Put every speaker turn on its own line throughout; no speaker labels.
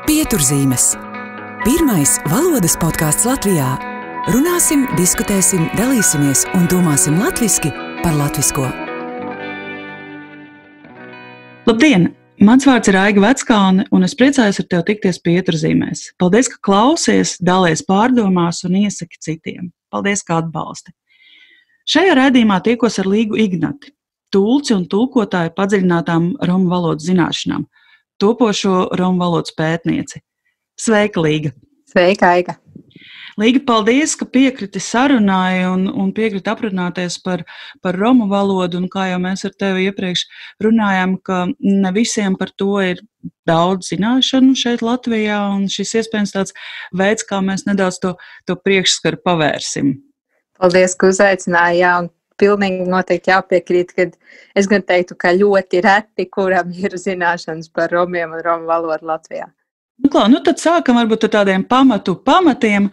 Pieturzīmes. Pirmais valodas podcasts Latvijā. Runāsim, diskutēsim, dalīsimies un domāsim latviski par latvisko.
Labdien! Mans vārds ir Aiga Veckalne, un es priecājos ar tevi tikties Pieturzīmēs. Paldies, ka klausies, dalies pārdomās un iesaki citiem. Paldies, ka atbalsti. Šajā raidījumā tiekos ar Līgu Ignati, tulci un tulkotāju padziļinātām romu valodas zināšanām, topošo romu valodas pētnieci. Sveika, Līga!
Sveika, Aiga!
Līga, paldies, ka piekriti sarunai un piekriti aprunāties par romu valodu, un kā jau mēs ar tevi iepriekš runājām, ka ne visiem par to ir daudz zināšanu šeit Latvijā, un šis iespējams tāds veids, kā mēs nedaudz to priekšskaru pavērsim.
Paldies, ka uzaicināji, jā, un pilnīgi noteikti jāpiekrīt, ka es gan teiktu, ka ļoti reti, kuram ir zināšanas par romiem un romu valodu Latvijā.
Tad sākam varbūt ar tādiem pamatiem.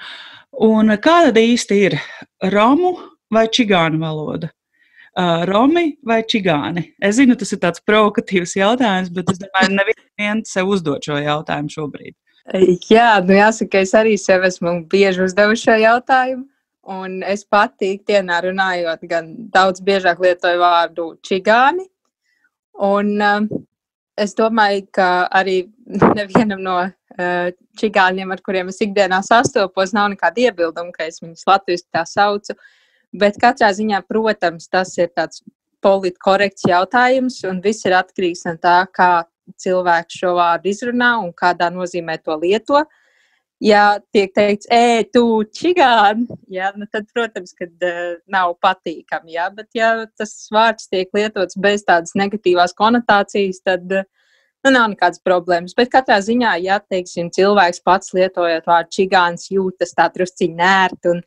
Un kāda īsti ir romu vai čigānu valoda? Romi vai čigāni? Es zinu, tas ir tāds provokatīvs jautājums, bet es domāju, neviens sev uzdot šo jautājumu šobrīd.
Jā, jāsaka, es arī sev esmu bieži uzdevuši šo jautājumu, un es pati ikdienā runājot gan daudz biežāk lietoju vārdu čigāni, un es domāju, ka arī nevienam no čigāņiem, ar kuriem es ikdienā sastopos, nav nekāda iebilduma, ka es viņus latviski tā saucu, bet katrā ziņā, protams, tas ir tāds politkorekts jautājums, un viss ir atkarīgs no tā, kā cilvēks šo vārdu izrunā un kādā nozīmē to lieto. Ja tiek teikts, tu čigāni, jā, tad, protams, kad nav patīkami, jā, bet ja tas vārds tiek lietots bez tādas negatīvās konotācijas, tad nav nekādas problēmas. Bet katrā ziņā, ja, teiksim, cilvēks pats lietojot vārdu čigāns jūtas tā drusciņ nērt un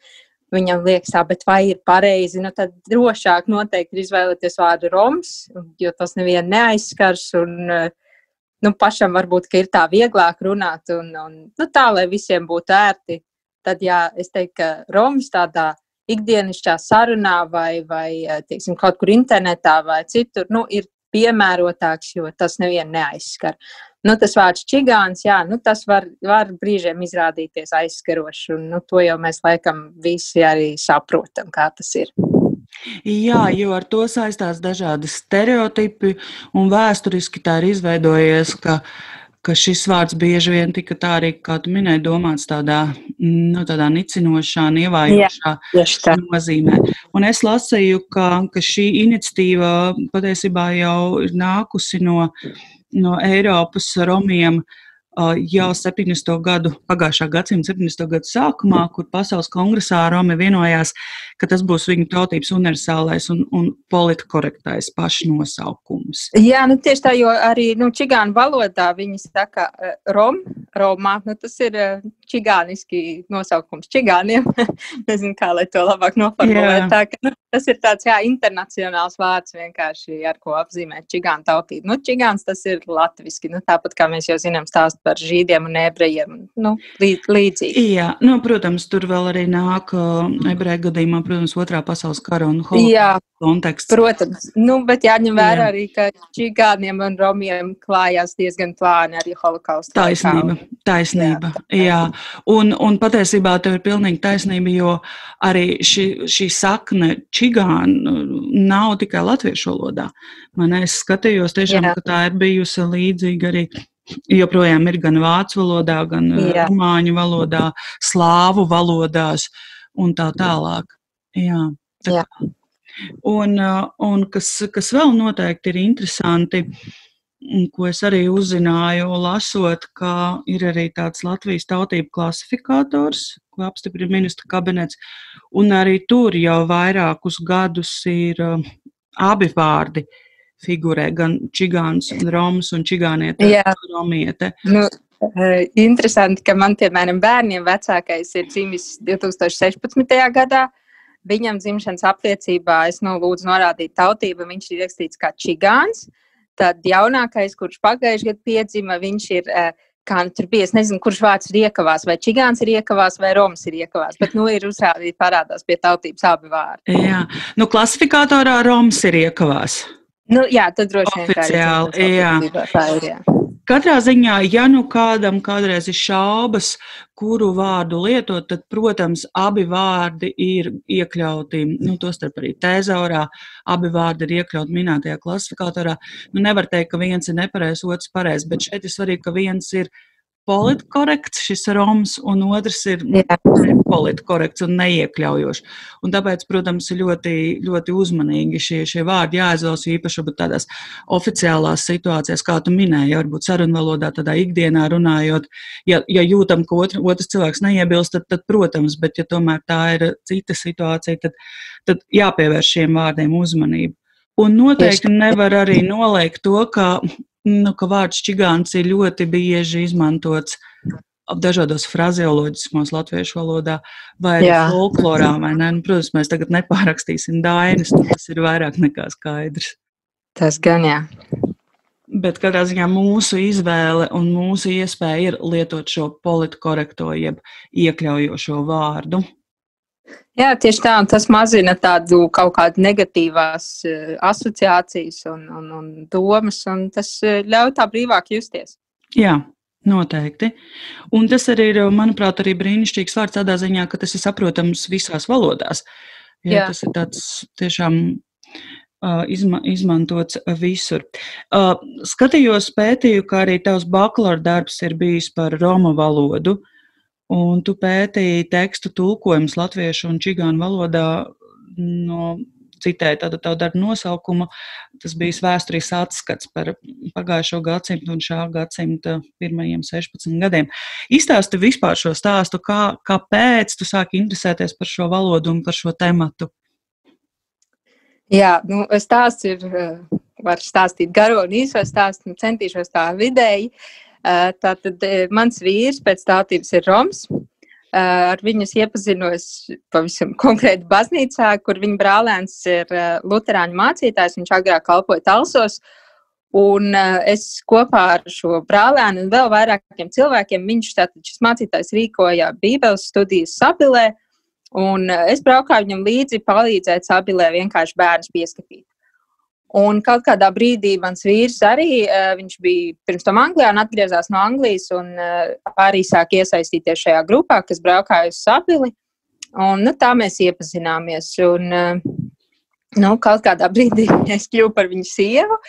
viņam liekas tā, bet vai ir pareizi, tad drošāk noteikti ir izvēlēties vārdu roms, jo tas nevienu neaizskars un pašam varbūt, ka ir tā vieglāk runāt un tā, lai visiem būtu ērti. Tad, jā, es teiktu, ka roms tādā ikdienišķā sarunā vai teiksim, kaut kur internetā vai citur, ir piemērotāks, jo tas nevienu neaizskar. Tas vārds čigāns, jā, tas var brīžiem izrādīties aizskarošs, un to jau mēs laikam visi arī saprotam, kā tas ir.
Jā, jo ar to saistās dažādi stereotipi, un vēsturiski tā ir izveidojies, ka šis vārds bieži vien tika tā arī, kā tu minēji, domāts tādā nicinošā, nievājošā nozīmē. Un es lasīju, ka šī iniciatīva patiesībā jau ir nākusi no Eiropas romiem jau 70. gadu, pagājušā gadsimta 70. gadu sākumā, kur Pasaules kongresā Romi vienojās, ka tas būs viņu tautības universālais un politkorektais pašnosaukums.
Jā, tieši tā, jo arī čigānu valodā viņi saka romā, tas ir čigāniski nosaukums čigāniem. Nezinu, kā lai to labāk noformulēt. Tā, ka, tas ir tāds, internacionāls vārds vienkārši, ar ko apzīmēt čigānu tautību. Čigāns tas ir latviski, tāpat kā mēs jau zinām stāst par žīdiem un ebrejiem, līdzīgi.
Jā, protams, tur vēl arī nāk ebreju gadījumā, protams, otrā pasaules kara un holokausta konteksts.
Protams, bet jāņem vērā arī, ka čigāniem un romiem klājās diezgan plāni arī holokausta.
Taisnība, jā. Un patiesībā tev ir pilnīgi taisnība, jo arī šī sakne čigāni nav tikai latviešu valodā. Es skatījos tiešām, ka tā ir bijusi līdzīga arī joprojām ir gan vācu valodā, gan rumāņu valodā, slāvu valodās un tā tālāk. Jā. Un kas vēl noteikti ir interesanti, ko es arī uzzināju, lasot, ka ir arī tāds Latvijas tautību klasifikators, ko apstiprina ministru kabinets, un arī tur jau vairākus gadus ir abi vārdi figurē, gan čigāns un roms un čigāniete, romiete.
Interesanti, ka man, piemēram, bērniem vecākais ir dzimis 2016. gadā. Viņam dzimšanas apliecībā es lūdzu norādīt tautību, viņš ir ierakstīts kā čigāns. Tad jaunākais, kurš pagājuši gadu piedzima, viņš ir, kā tur bija, es nezinu, kurš vārds ir iekavās, vai čigāns ir iekavās, vai roms ir iekavās, bet ir uzrādīt parādās pie tautības abi vārdi.
Jā, klasifikatorā roms ir iekavās.
Jā, tad droši vien
oficiāli,
tā ir, jā.
Katrā ziņā, ja nu kādam kādreiz ir šaubas, kuru vārdu lietot, tad, protams, abi vārdi ir iekļauti, tostarp arī tēzaurā, abi vārdi ir iekļauti minētajā klasifikatorā. Nevar teikt, ka viens ir nepareizs, otrs pareizs, bet šeit ir svarīgi, ka viens ir politkorekts, šis roms, un otrs ir politkorekts un neiekļaujošs. Un tāpēc, protams, ir ļoti, ļoti uzmanīgi šie vārdi jāizvēlas, īpaši tādās oficiālās situācijās, kā tu minēji, varbūt sarunvalodā, tādā ikdienā runājot. Ja jūtam, ka otrs cilvēks neiebilst, tad, protams, bet ja tomēr tā ir cita situācija, tad jāpievērš šiem vārdiem uzmanību. Un noteikti nevar arī noliegt to, ka vārds čigāns ir ļoti bieži izmantots dažādos frazeoloģiskos latviešu valodā vai arī folklorā, vai ne? Protams, mēs tagad nepārakstīsim dainas, tas ir vairāk nekā skaidrs.
Tas gan, jā.
Bet katrā ziņā mūsu izvēle un mūsu iespēja ir lietot šo politkorekto jeb iekļaujošo vārdu.
Jā, tieši tā, un tas mazina tādu kaut kādu negatīvās asociācijas un domas, un tas ļauj tā brīvāk justies.
Jā, noteikti. Un tas arī ir, manuprāt, arī brīnišķīgs vārds tādā ziņā, ka tas ir saprotams visās valodās. Jā. Tas ir tāds tiešām izmantots visur. Skatījos, pētīju, ka arī tavs bakalaura darbs ir bijis par romu valodu. Un tu pētīji tekstu tulkojumus latviešu un čigānu valodā citēju tādu tavu darbu nosaukumu. Tas bija vēstures atskats par pagājušo gadsimtu un šā gadsimta pirmajiem 16 gadiem. Izstāsti vispār šo stāstu, kāpēc tu sāki interesēties par šo valodu un par šo tematu?
Jā, stāsts ir, var stāstīt garo un īso stāstu, centīšos tā vidēji. Tātad mans vīrs pēc tautības ir roms. Ar viņu iepazinos pavisam konkrēti baznīcā, kur viņa brālēns ir luterāņu mācītājs, viņš agrāk kalpoja Talsos. Un es kopā ar šo brālēnu un vēl vairākiem cilvēkiem, šis mācītājs rīkoja bībeles studijas Sabilē, un es braukāju viņam līdzi palīdzēt Sabilē vienkārši bērnus pieskatīt. Un kaut kādā brīdī mans vīrs arī, viņš bija pirms tam Anglijā un atgriezās no Anglijas un arī sāk iesaistīties šajā grupā, kas braukāja uz Sabili. Un tā mēs iepazināmies. Un kaut kādā brīdī es kļuvu par viņu sievu.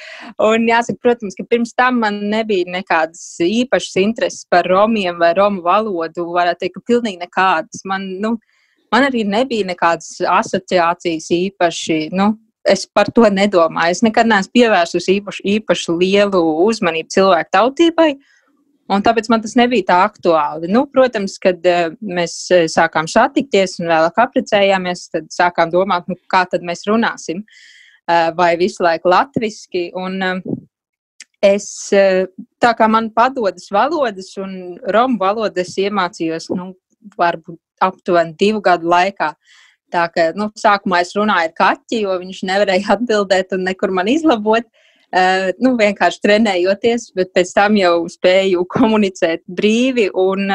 Un jāsaka, protams, ka pirms tam man nebija nekādas īpašas intereses par romiem vai romu valodu. Varētu teikt, ka pilnīgi nekādas. Man arī nebija nekādas asociācijas īpaši, es par to nedomāju. Es nekad neesmu pievērsus īpaši lielu uzmanību cilvēku tautībai, un tāpēc man tas nebija tā aktuāli. Protams, kad mēs sākām satikties un vēlāk apprecējāmies, tad sākām domāt, kā tad mēs runāsim, vai visu laiku latviski. Un es, tā kā man padodas valodas un romu valodas iemācījos, varbūt aptuveni 2 gadu laikā. Tā ka, sākumā es runāju ar kaķi, jo viņš nevarēja atbildēt un nekur man izlabot, vienkārši trenējoties, bet pēc tam jau spēju komunicēt brīvi, un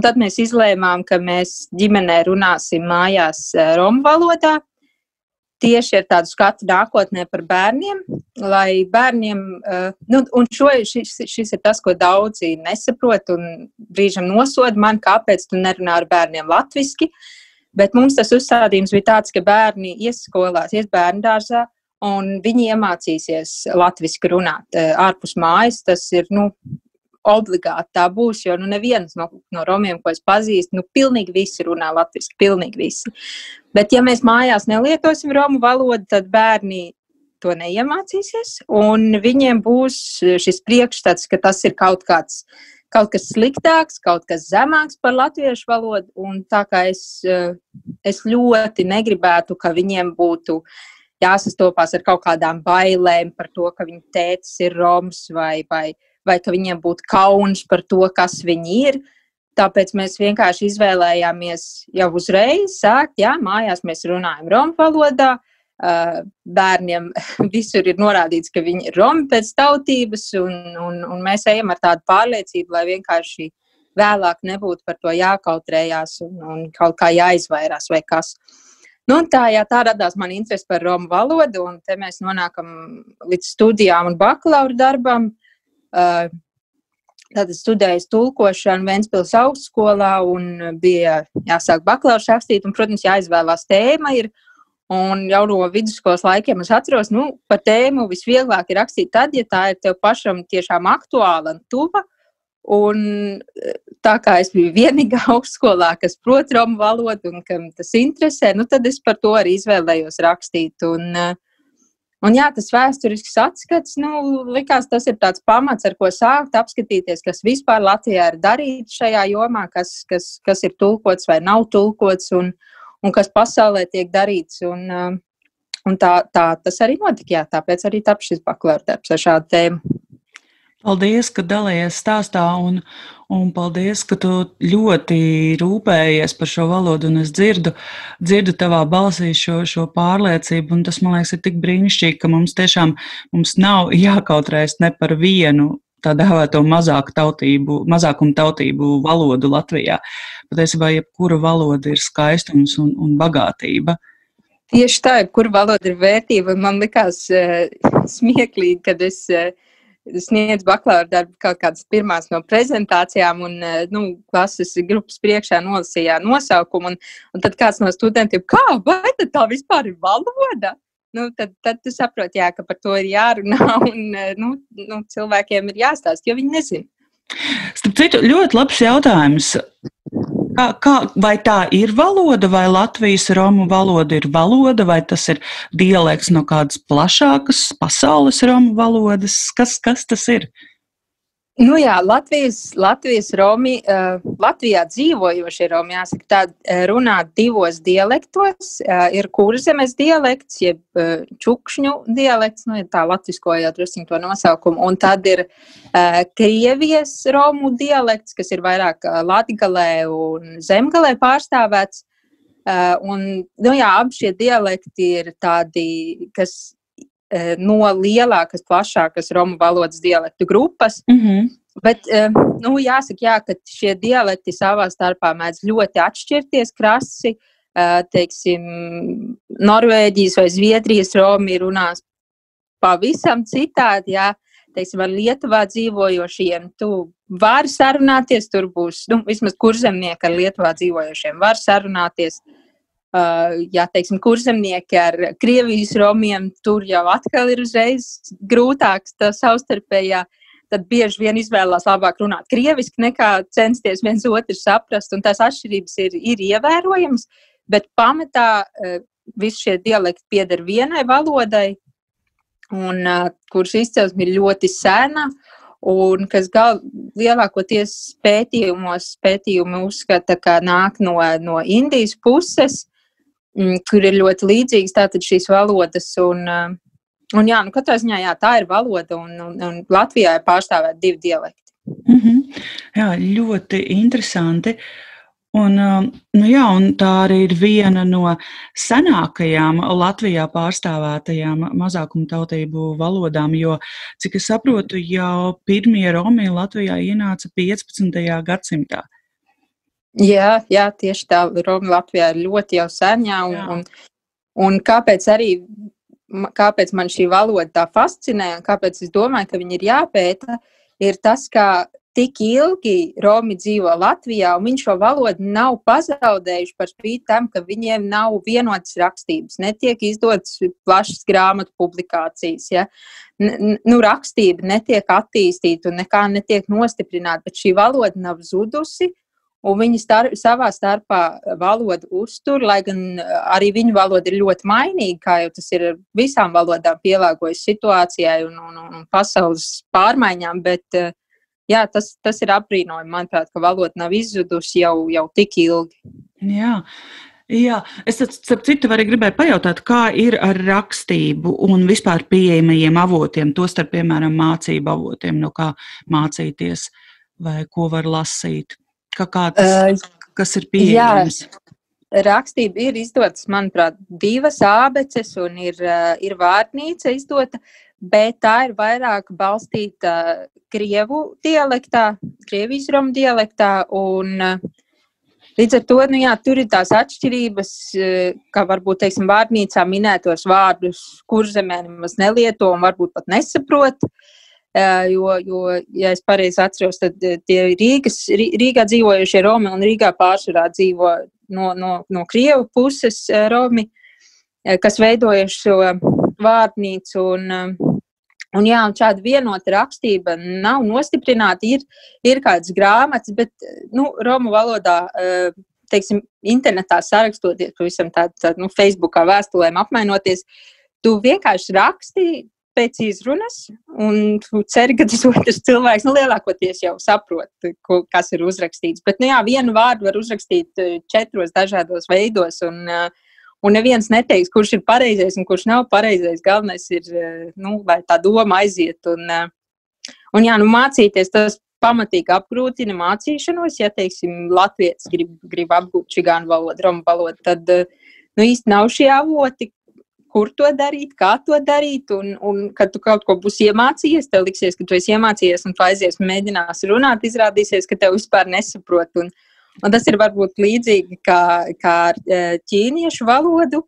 tad mēs izlēmām, ka mēs ģimenē runāsim mājās romu valodā, tieši ar tādu skatu nākotnē par bērniem, lai bērniem, šis ir tas, ko daudzi nesaprot un brīžam nosoda man, kāpēc tu nerunā ar bērniem latviski. Bet mums tas uzstādījums bija tāds, ka bērni ies skolās, ies bērndārzā, un viņi iemācīsies latviski runāt ārpus mājas. Tas ir, obligāti tā būs, jo neviens no romiem, ko es pazīstu, pilnīgi visi runā latviski, pilnīgi visi. Bet ja mēs mājās nelietosim romu valodu, tad bērni to neiemācīsies, un viņiem būs šis priekšstats, ka tas ir kaut kas sliktāks, kaut kas zemāks par latviešu valodu, un tā kā es ļoti negribētu, ka viņiem būtu jāsastopās ar kaut kādām bailēm par to, ka viņu tētis ir roms, vai ka viņiem būtu kauns par to, kas viņi ir. Tāpēc mēs vienkārši izvēlējāmies jau uzreiz sākt, mājās mēs runājam romu valodā, bērniem visur ir norādīts, ka viņi ir romi pēc tautības, un mēs ejam ar tādu pārliecību, lai vienkārši vēlāk nebūtu par to jākautrējās un kaut kā jāizvairās vai kas. Tā radās man interese par romu valodu, un te mēs nonākam līdz studijām un bakalaura darbam. Tad studēju tulkošanu Ventspils augstskolā un bija jāsāk bakalaurs rakstīt, un, protams, jāizvēlās tēma ir. Un jau no vidusskolas laikiem es atceros, par tēmu visvieglāk ir rakstīt tad, ja tā ir tev pašam tiešām aktuāla un tuva. Un tā kā es biju vienīgā augstskolā, kas prot romu valodu un kam tas interesē, tad es par to arī izvēlējos rakstīt. Un jā, tas vēsturisks atskats, likās, tas ir tāds pamats, ar ko sākt apskatīties, kas vispār Latvijā ir darīts šajā jomā, kas ir tulkots vai nav tulkots un kas pasaulē tiek darīts. Un tā tas arī notika, jā, tāpēc arī tap šis bakalaura darbs ar šādu tēmu.
Paldies, ka dalījies stāstā un paldies, ka tu ļoti rūpējies par šo valodu un es dzirdu tavā balsī šo pārliecību un tas, man liekas, ir tik brīnišķīgi, ka mums nav jākautrēs ne par vienu tā dēvēto mazākumu tautību valodu Latvijā. Patiesībā, jebkura valoda ir skaistums un bagātība.
Tieši tā, jebkura valoda ir vērtība. Man likās smieklīgi, kad es sniedzu bakalaura darbu kaut kādas pirmās no prezentācijām un klases grupas priekšā nolasījā nosaukumu. Un tad kāds no studentiem, vai tad tā vispār ir valoda? Tad tu saproti, jā, ka par to ir jārunā un cilvēkiem ir jāstāst, jo viņi nezina.
Starp citu, ļoti labs jautājums. Vai tā ir valoda, vai Latvijas romu valoda ir valoda, vai tas ir dialekts no kādas plašākas pasaules romu valodas? Kas tas ir?
Jā, Latvijas romi, Latvijā dzīvojošie romi, jāsaka, tā runā divos dialektos. Ir Kurzemes dialekts, jeb čukšņu dialekts, tā latviskojot drusciņ to nosaukumu, un tad ir Krievijas romu dialekts, kas ir vairāk Latgalē un Zemgalē pārstāvēts. Abi šie dialekti ir tādi, kas no lielākas, plašākas romu valodas dialektu grupas.
Mm-hmm.
Bet, jāsaka, ka šie dialekti savā starpā mēdz ļoti atšķirties krasi. Teiksim, Norvēģijas vai Zviedrijas romi runās pavisam citādi, jā. Teiksim, ar Lietuvā dzīvojošiem tu vari sarunāties, tur būs, vismaz kurzemnieki ar Lietuvā dzīvojošiem var sarunāties. Teiksim, kurzemnieki ar Krievijas romiem, tur jau atkal ir uzreiz grūtāks tā savstarpējā, tad bieži vien izvēlās labāk runāt krieviski nekā censties viens otru saprast, un tās atšķirības ir ievērojamas, bet pamatā visi šie dialekti pieder vienai valodai, un kurš izcelsme ir ļoti sena, un kas lielākoties pētījumi uzskata, ka nāk no Indijas puses, kur ir ļoti līdzīgas tātad šīs valodas, katrā ziņā, jā, tā ir valoda, un Latvijā ir pārstāvēt 2 dialekti.
Mm-hmm. Jā, ļoti interesanti. Un tā arī ir viena no senākajām Latvijā pārstāvētajām mazākumtautību valodām, jo, cik es saprotu, jau pirmie romi Latvijā ienāca 15. gadsimtā.
Jā, tieši tā, romi Latvijā ir ļoti jau senjā, un kāpēc man šī valoda tā fascinē, un kāpēc es domāju, ka viņi ir jāpēta, ir tas, ka tik ilgi romi dzīvo Latvijā, un viņi šo valodu nav pazaudējuši par spīti tam, ka viņiem nav vienotas rakstības, netiek izdotas plašas grāmatu publikācijas, ja? Rakstība netiek attīstīta un nekā netiek nostiprināta, bet šī valoda nav zudusi, un viņi savā starpā valodu uztur, lai gan arī viņu valoda ir ļoti mainīga, kā jau tas ir visām valodām pielāgojas situācijai un pasaules pārmaiņām, bet jā, tas ir apbrīnojami, manuprāt, ka valoda nav izzudusi jau tik ilgi.
Jā, es starp citu arī gribēju pajautāt, kā ir ar rakstību un vispār pieejamajiem avotiem, tostarp, piemēram, mācību avotiem, no kā mācīties vai ko var lasīt. Kas ir pieejams?
Jā, rakstība ir izdotas, manuprāt, 2 ābeces un ir vārnīca izdota, bet tā ir vairāk balstīta krievu dialektā, Krievijas romu dialektā, un līdz ar to, tur ir tās atšķirības, kā varbūt, teiksim, vārnīcā minētos vārdus kurzemē nemaz nelieto un varbūt pat nesaprot. jo, ja es pareizi atceros, tad tie Rīgā dzīvojušie Romi un Rīgā pārsvarā dzīvo no Krievu puses Romi, kas veidojuši šo vārnīcu un šāda vienota rakstība nav nostiprināta, ir kādas grāmatas, bet, Romu valodā, teiksim, internetā sarakstoties, pavisam Facebookā vēstulēm apmainoties, tu vienkārši raksti pēc izrunas, un tu ceri, ka tas otrs cilvēks, lielākoties jau saprot, kas ir uzrakstīts. Bet, vienu vārdu var uzrakstīt 4 dažādos veidos, un neviens neteiks, kurš ir pareizais un kurš nav pareizais. Galvenais ir, lai tā doma aiziet. Un mācīties, tas pamatīgi apgrūtina mācīšanos, ja, teiksim, latvietis grib apgūt čigānu valodu, romu valodu, tad īsti nav šie avoti, kur to darīt, kā to darīt, un kad tu kaut ko būsi iemācījies, tev liksies, ka tu esi iemācījies un tu aizies un mēģināsi runāt, izrādīsies, ka tev vispār nesaprot. Un tas ir varbūt līdzīgi kā ar ķīniešu valodu,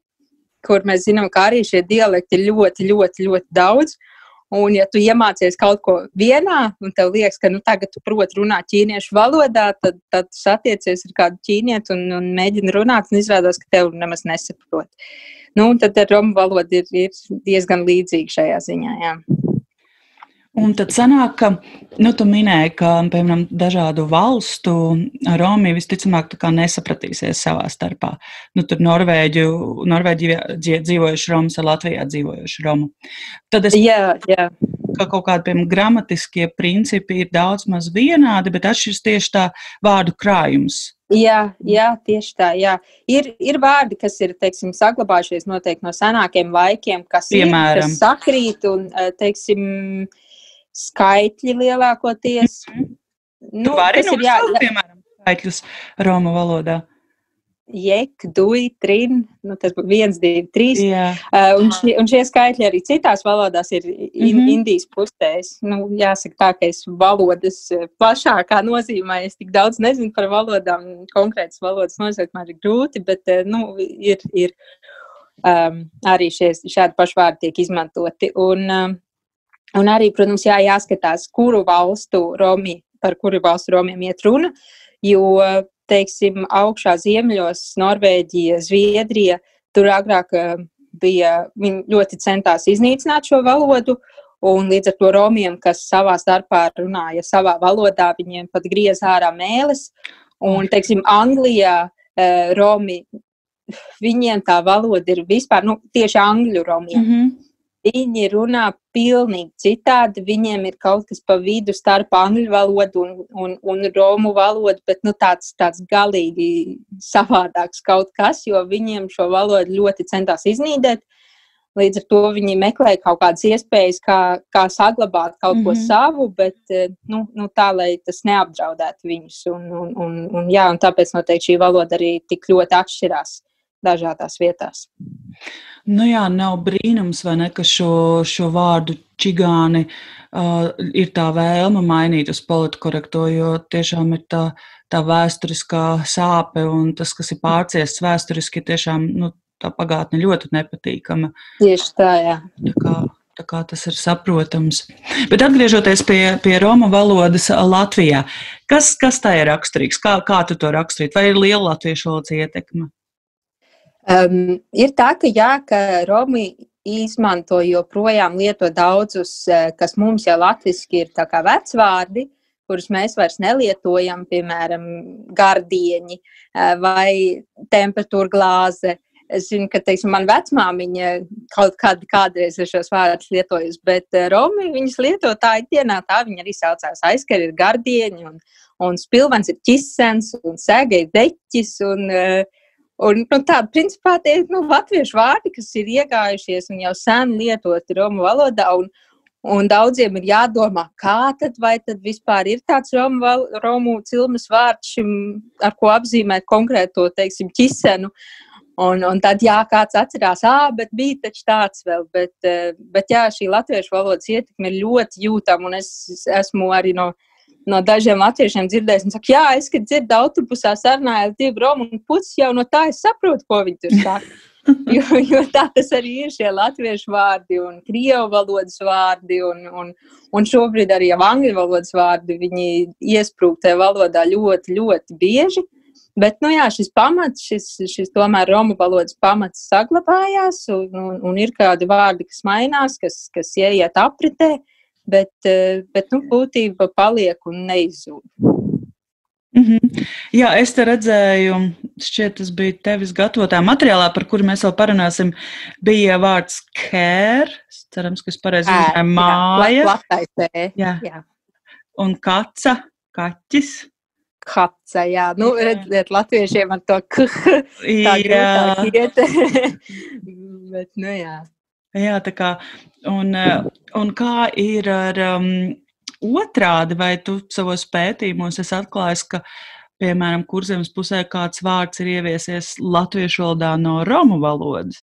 kur mēs zinām, ka arī šie dialekti ir ļoti, ļoti, ļoti daudz. Un ja tu iemācies kaut ko vienā, un tev liekas, ka tagad tu proti runāt ķīniešu valodā, tad tu satiecies ar kādu ķīnieti un mēģini runāt, un izrādās, ka tev nemaz nesaprot. Un tad ar romu valodu ir diezgan līdzīgi šajā ziņā, jā.
Un tad sanāk, ka, tu minēji, ka, piemēram, dažādu valstu romi visticamāk tā kā nesapratīsies savā starpā. Tur Norvēģijā dzīvojuši romas ar Latvijā dzīvojuši romu. Tad
Jā.
Ka kaut kādi, piemēram, gramatiskie principi ir daudz maz vienādi, bet atšķiras tieši tā vārdu krājums.
Jā, tieši tā, jā. Ir vārdi, kas ir, teiksim, saglabājušies noteikti no senākiem laikiem, kas sakrīt un, teiksim, skaitļi lielākoties.
Tu vari nosaukt, piemēram, skaitļus romu valodā?
Jek, duj, trin, tas būtu 1, 2, 3. Un šie skaitļi arī citās valodās ir Indijas pusēs. Jāsaka tā, ka es valodas plašākā nozīmē, es tik daudz nezinu par valodām, konkrētas valodas nosaukt man ir grūti, bet ir arī šādi pašvārdi tiek izmantoti. Un arī, protams, jāskatās, par kuru valstu romiem iet runa, jo teiksim, augšā ziemeļos, Norvēģija, Zviedrija, tur agrāk viņi ļoti centās iznīcināt šo valodu, un līdz ar to romiem, kas savā starpā runāja savā valodā, viņiem pat griez ārā mēles, un, teiksim, Anglijā romi, viņiem tā valoda ir vispār, tieši angļu romiem. Viņi runā pilnīgi citādi, viņiem ir kaut kas pa vidu starp angļu valodu un romu valodu, bet tāds galīgi savādāks kaut kas, jo viņiem šo valodu ļoti centās iznīdēt. Līdz ar to viņi meklē kaut kādas iespējas, kā saglabāt kaut ko savu, bet tā, lai tas neapdraudētu viņus. Un tāpēc noteikti šī valoda arī tik ļoti atšķirās dažādās vietās.
Nav brīnums, vai ne, ka šo vārdu čigāni ir tā vēlme mainīt uz politkorekto, jo tiešām ir tā vēsturiskā sāpe un tas, kas ir pārciests vēsturiski, tiešām tā pagātne ļoti nepatīkama.
Tieši tā, jā.
Tā kā tas ir saprotams. Bet atgriežoties pie romu valodas Latvijā, kas tā ir raksturīgs? Kā tu to raksturīt? Vai ir liela latviešu valodas ietekme?
Ir tā, ka romi izmanto joprojām lieto daudzus, kas mums jau latviski ir tā kā vecvārdi, kurus mēs vairs nelietojam, piemēram, gardieņi vai temperatūra glāze. Es zinu, ka, teiksim, man vecmāmiņa kādreiz ir šos vārdus lietojusi, bet romi viņas lieto tā ikdienā, tā viņa arī saucās. Aizkari ir gardieņi un spilvens ir ķisens un sēga ir deķis un tādi, principā, tie latviešu vārdi, kas ir iegājušies un jau sen lietoti romu valodā, un daudziem ir jādomā, vai tad vispār ir tāds romu cilmes vārds šim, ar ko apzīmēt konkrēto, teiksim, ķisenu, un tad, kāds atcerās, bet bija taču tāds vēl, bet šī latviešu valodas ietekme ir ļoti jūtama, un es esmu arī no dažiem latviešiem dzirdējis, un saka, es, kad dzirdu autobusā sarunāju ar 2 romu un puses, jau no tā es saprotu, ko viņi tur saka. jo tā tas arī ir šie latviešu vārdi un krievu valodas vārdi un šobrīd arī jau angļu valodas vārdi, viņi iesprūg tajā valodā ļoti, ļoti bieži. Bet, nu jā, šis pamats, šis tomēr romu valodas pamats saglabājās un ir kādi vārdi, kas mainās, kas ieiet apritē, bet nu, būtība paliek un neizzūd.
Jā, es te redzēju, šķiet, tas bija tevis gatavotā materiālā, par kuru mēs vēl parunāsim, bija vārds kēr, cerams, ka es pareizi uzrunāju, māja.
Platais,
jā. Un kaca, kaķis.
Kaca, jā. Nu, redziet, latviešiem ar to tā grūtāk iet. Bet, nu jā.
Jā, tā kā, un kā ir ar otrādi, vai tu savos pētījumos esi atklājis, ka, piemēram, Kurzemes pusē kāds vārds ir ieviesies latviešu valodā no romu valodas?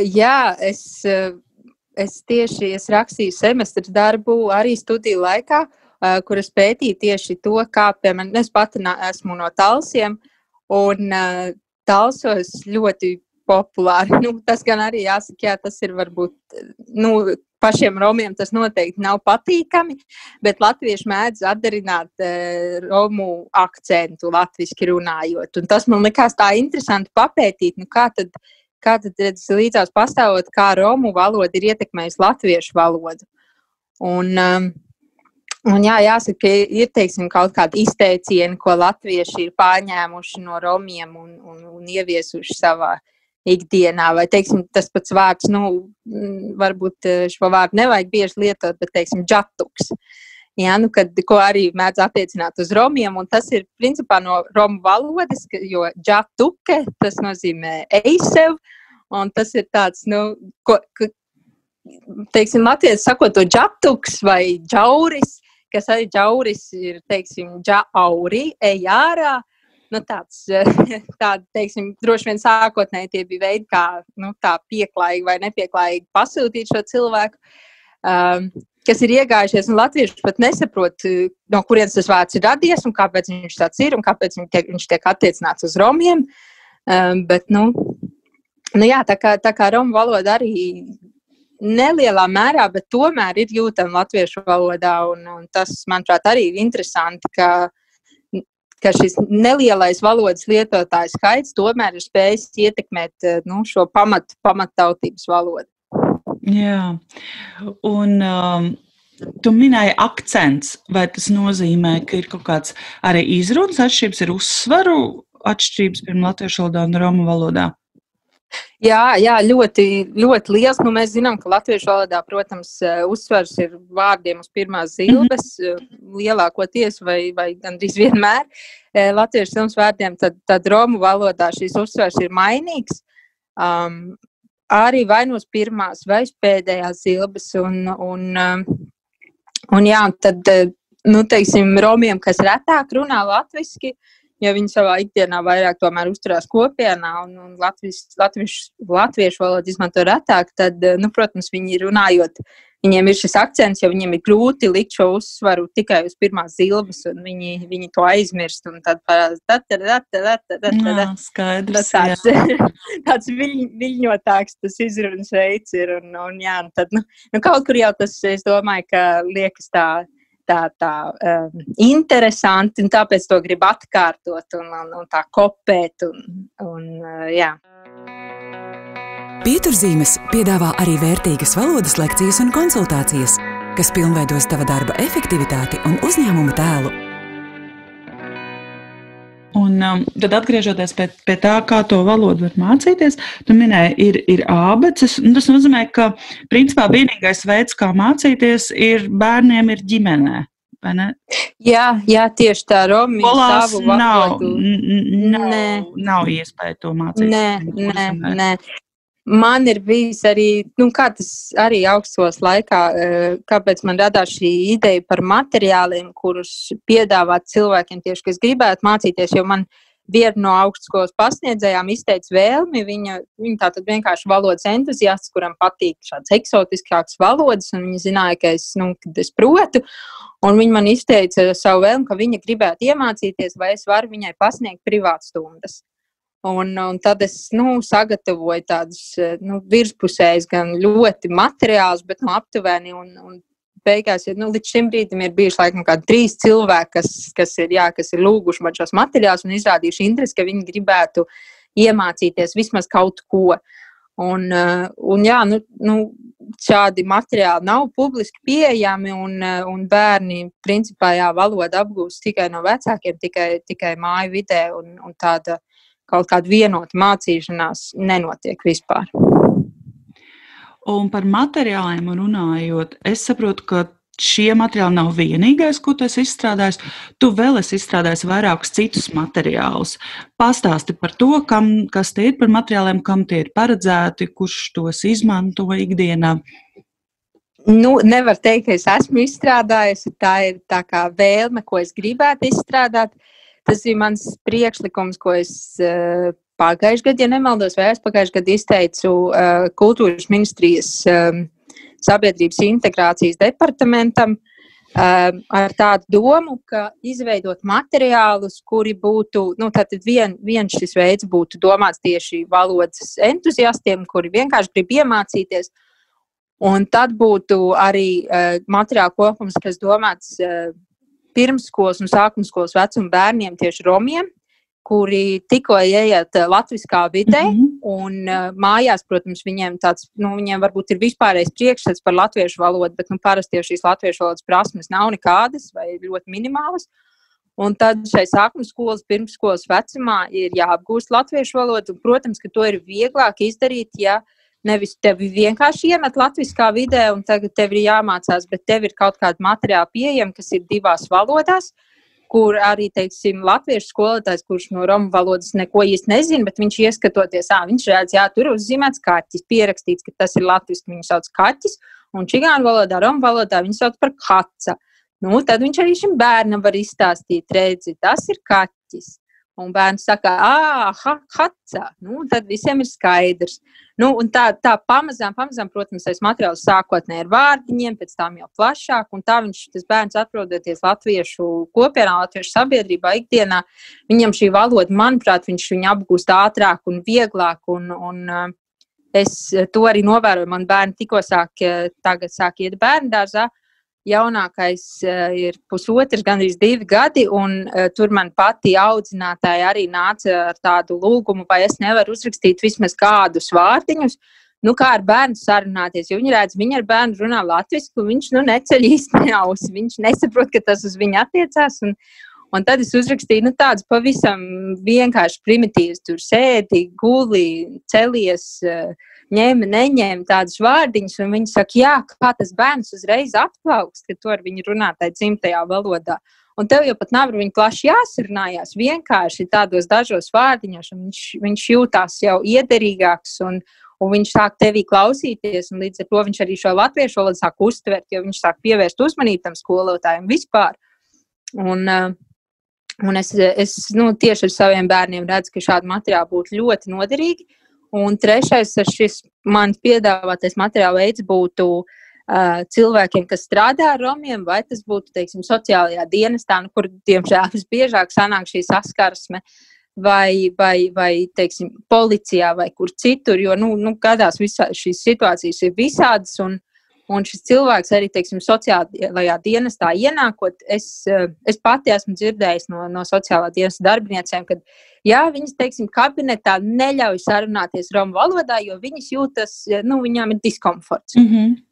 Jā, es rakstīju semestra darbu arī studiju laikā, kur es pētīju tieši to, kā, piemēram, es pati esmu no Talsiem, un Talsos ļoti populāri. Nu, tas gan arī jāsaka, jā, tas ir varbūt, pašiem romiem tas noteikti nav patīkami, bet latvieši mēdz atdarināt romu akcentu latviski runājot. Un tas man likās tā interesanti papētīt, kā tad līdzās pastāvot, kā romu valoda ir ietekmējusi latviešu valodu. Un jā, jāsaka, ir, teiksim, kaut kādi izteicieni, ko latvieši ir pārņēmuši no romiem un ieviesuši savā ikdienā, vai, teiksim, tas pats vārds, varbūt šo vārdu nevajag bieži lietot, bet, teiksim, džatuks. Jā, ko arī mēdz attiecināt uz romiem, un tas ir, principā, no romu valodas, jo džatuke, tas nozīmē eisev, un tas ir tāds, teiksim, latvieši sakot to džatuks vai džauris, kas arī džauris ir, teiksim, džauri, ejārā. Tādi, teiksim, droši vien sākotnēji tie bija veidi, kā tā pieklājīgi vai nepieklājīgi pasūtīt šo cilvēku, kas ir iegājušies, un latvieši pat nesaprot, no kurienes tas vārds ir radies, un kāpēc viņš tāds ir, un kāpēc viņš tiek attiecināts uz romiem. Bet, jā, tā kā romu valoda arī nelielā mērā, bet tomēr ir jūtama latviešu valodā, un tas, manuprāt, arī ir interesanti, ka šis nelielais valodas lietotāju skaits tomēr ir spējis ietekmēt šo pamattautības valodu.
Jā, un tu minēji akcents, vai tas nozīmē, ka ir kaut kāds arī izrunas atšķirības, ir uzsvaru atšķirības pirms latviešu valodā un romu valodā?
Jā, ļoti, ļoti liels. Mēs zinām, ka latviešu valodā, protams, uzsvars ir vārdiem uz pirmās zilbes, lielākoties vai gandrīz vienmēr latviešu silmas vārdiem, tad romu valodā šīs uzsvars ir mainīgs. Arī vai no pirmās vai pēdējās zilbes. Un jā, tad, teiksim, romiem, kas retāk runā latviski, ja viņi savā ikdienā vairāk tomēr uzturās kopienā un latviešu valodu izmanto retāk, tad, protams, viņi runājot, viņiem ir šis akcents, jo viņiem ir grūti likt šo uzsvaru tikai uz pirmās zilbes, un viņi to aizmirst, un tad
skaidrs,
tāds viļņotāks tas izrunas veids ir, un jā, tad, kaut kur jau tas, es domāju, ka liekas tā interesanti, un tāpēc to grib atkārtot un tā kopēt, un jā.
Pieturzīmes piedāvā arī vērtīgas valodas lekcijas un konsultācijas, kas pilnveidos tava darba efektivitāti un uzņēmuma tēlu.
Un tad atgriežoties pie tā, kā to valodu var mācīties, tu minēji, ir ābeces, un tas nozīmē, ka principā vienīgais veids, kā mācīties, bērniem ir ģimenē, vai ne?
Jā, tieši tā, romi savu valodu.
Nav iespēja to mācīties.
Nē. Man ir bijis arī, kā tas arī augstskolas laikā, kāpēc man radās šī ideja par materiāliem, kurus piedāvāt cilvēkiem tieši, kas gribētu mācīties, jo man viena no augstskolas pasniedzējām izteica vēlmi, viņa tātad vienkārši valodas entuziasts, kuram patīk šāds eksotiskāks valodas, un viņa zināja, ka es protu, un viņa man izteica savu vēlmi, ka viņa gribētu iemācīties, vai es varu viņai pasniegt privātstundas. Un tad es sagatavoju tādus virspusējus, gan ļoti materiālus, bet aptuveni. Un beigās, līdz šim brīdim ir bijuši laikam kādi 3 cilvēki, kas ir lūguši man šos materiālus un izrādījuši interesi, ka viņi gribētu iemācīties vismaz kaut ko. Un šādi materiāli nav publiski pieejami, un bērni principā valodu apgūst tikai no vecākiem, tikai māju vidē, un tāda kaut kāda vienota mācīšanās nenotiek vispār.
Un par materiāliem runājot, es saprotu, ka šie materiāli nav vienīgais, ko tu esi izstrādājis. Tu vēl esi izstrādājis vairākus citus materiālus. Pastāsti par to, kas tie ir par materiāliem, kam tie ir paredzēti, kurš tos izmanto ikdienā.
Nevar teikt, ka es esmu izstrādājusi. Tā ir tā kā vēlme, ko es gribētu izstrādāt. Tas ir mans priekšlikums, ko es pagājušajā gadā, ja nemaldos, vai aizpagājušajā gadā izteicu Kultūras ministrijas sabiedrības integrācijas departamentam ar tādu domu, ka izveidot materiālus, kuri būtu, tātad viens šis veids būtu domāts tieši valodas entuziastiem, kuri vienkārši grib iemācīties. Un tad būtu arī materiāla kopums, kas domāts pirmsskolas un sākumskolas vecuma bērniem, tieši romiem, kuri tikko ieiet latviskā vidē, un mājās, protams, viņiem varbūt ir vispārējais priekšstats par latviešu valodu, bet parasti jau šīs latviešu valodas prasmes nav nekādas vai ļoti minimālas. Un tad šai sākumskolas, pirmsskolas vecumā ir jāapgūst latviešu valodu, un, protams, ka to ir vieglāk izdarīt, ja nevis tevi vienkārši iemet latviskā vidē, un tagad tev ir jāmācās, bet tev ir kaut kāda materiāla pieejama, kas ir 2 valodās, kur arī, teiksim, latviešu skolotājs, kurš no romu valodas neko īsti nezina, bet viņš ieskatoties, viņš redz, tur uzzīmēts kaķis, pierakstīts, ka tas ir latviski, viņu sauc kaķis, un čigānu valodā, romu valodā viņu sauc par kaca. Tad viņš arī šim bērnam var izstāstīt, redzi, tas ir kaķis. Un bērns saka, kaca, tad visiem ir skaidrs. Un tā pamazām, protams, tas materiāls sākotnē ar vārdiņiem, pēc tam jau plašāk, un tā tas bērns atrodoties latviešu kopienā, latviešu sabiedrībā ikdienā, viņam šī valoda, manuprāt, viņš viņu apgūst ātrāk un vieglāk, un es to arī novēroju, man bērni tikko tagad sāk iet bērndārzā. Jaunākais ir 1,5, gandrīz 2 gadi, un tur man pati audzinātāja arī nāca ar tādu lūgumu, vai es nevaru uzrakstīt vismaz kādus vārdiņus, kā ar bērnu sarunāties, jo viņi redz, viņi ar bērnu runā latviski, un viņš neceļ īsti ausi, viņš nesaprot, ka tas uz viņu attiecās, un tad es uzrakstīju tādus pavisam vienkārši primitīvus, tur sēdi, guli, celies, ņem, neņem tādus vārdiņus, un viņi saka, kā tas bērns uzreiz atplaukst, ka to ar viņu runā tai dzimtajā valodā. Un tev jau pat nav ar viņu plaši jāsarunājās, vienkārši tādos dažos vārdiņos, un viņš jūtās jau iederīgāks, un viņš sāk tevī klausīties, un līdz ar to viņš arī šo latviešu valodu sāk uztvert, jo viņš sāk pievērst uzmanību tam skolotājiem vispār. Un es tieši ar saviem bērniem redzu, ka šādi materiāli būtu ļoti noderīgi. Un trešais, šis mans piedāvātais materiāla veids būtu cilvēkiem, kas strādā ar romiem, vai tas būtu, teiksim, sociālajā dienestā, kur, diemžēl, visbiežāk sanāk šī saskarsme, vai teiksim, policijā, vai kur citur, jo, gadās šīs situācijas ir visādas, un šis cilvēks arī, teiksim, sociālajā dienestā ienākot, es pati esmu dzirdējis no sociālā dienesta darbiniecēm, kad, viņas, teiksim, kabinetā neļauj sarunāties romu valodā, jo viņas jūtas, viņām ir diskomforts.